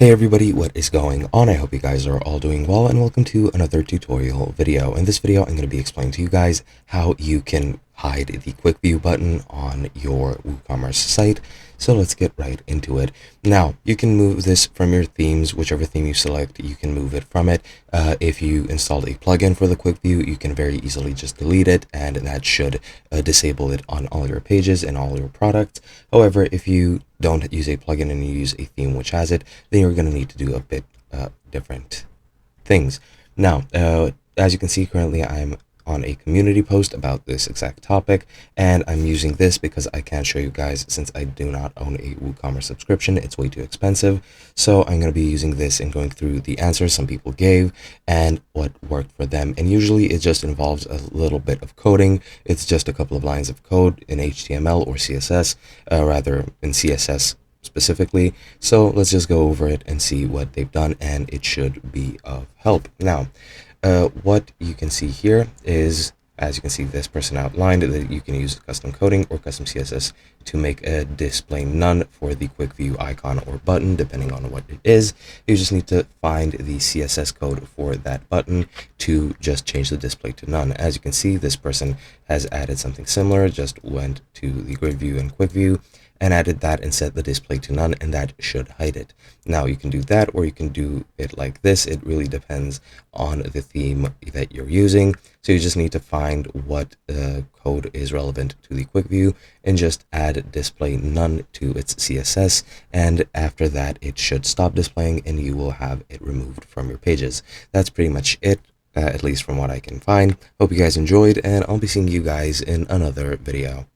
Hey everybody, what is going on? I hope you guys are all doing well and welcome to another tutorial video. In this video, I'm going to be explaining to you guys how you can hide the quick view button on your WooCommerce site. So let's get right into it. Now, you can move this from your themes, whichever theme you select, you can move it from it. If you installed a plugin for the quick view, you can very easily just delete it and that should disable it on all your pages and all your products. However, if you don't use a plugin and you use a theme which has it, then you're going to need to do a bit different things. Now, as you can see, currently I'm on a community post about this exact topic, and I'm using this because I can't show you guys since I do not own a WooCommerce subscription. It's way too expensive. So I'm going to be using this and going through the answers some people gave and what worked for them. And usually it just involves a little bit of coding. It's just a couple of lines of code in HTML or CSS, rather in CSS specifically. So let's just go over it and see what they've done, and it should be of help. Now, what you can see here is, as you can see, this person outlined that you can use custom coding or custom CSS to make a display none for the quick view icon or button, depending on what it is. You just need to find the CSS code for that button to just change the display to none. As you can see, this person has added something similar, just went to the grid view and quick view and added that and set the display to none, and that should hide it. Now you can do that, or you can do it like this. It really depends on the theme that you're using. So you just need to find what code is relevant to the quick view and just add display none to its CSS. And after that, it should stop displaying and you will have it removed from your pages. That's pretty much it, at least from what I can find. Hope you guys enjoyed, and I'll be seeing you guys in another video.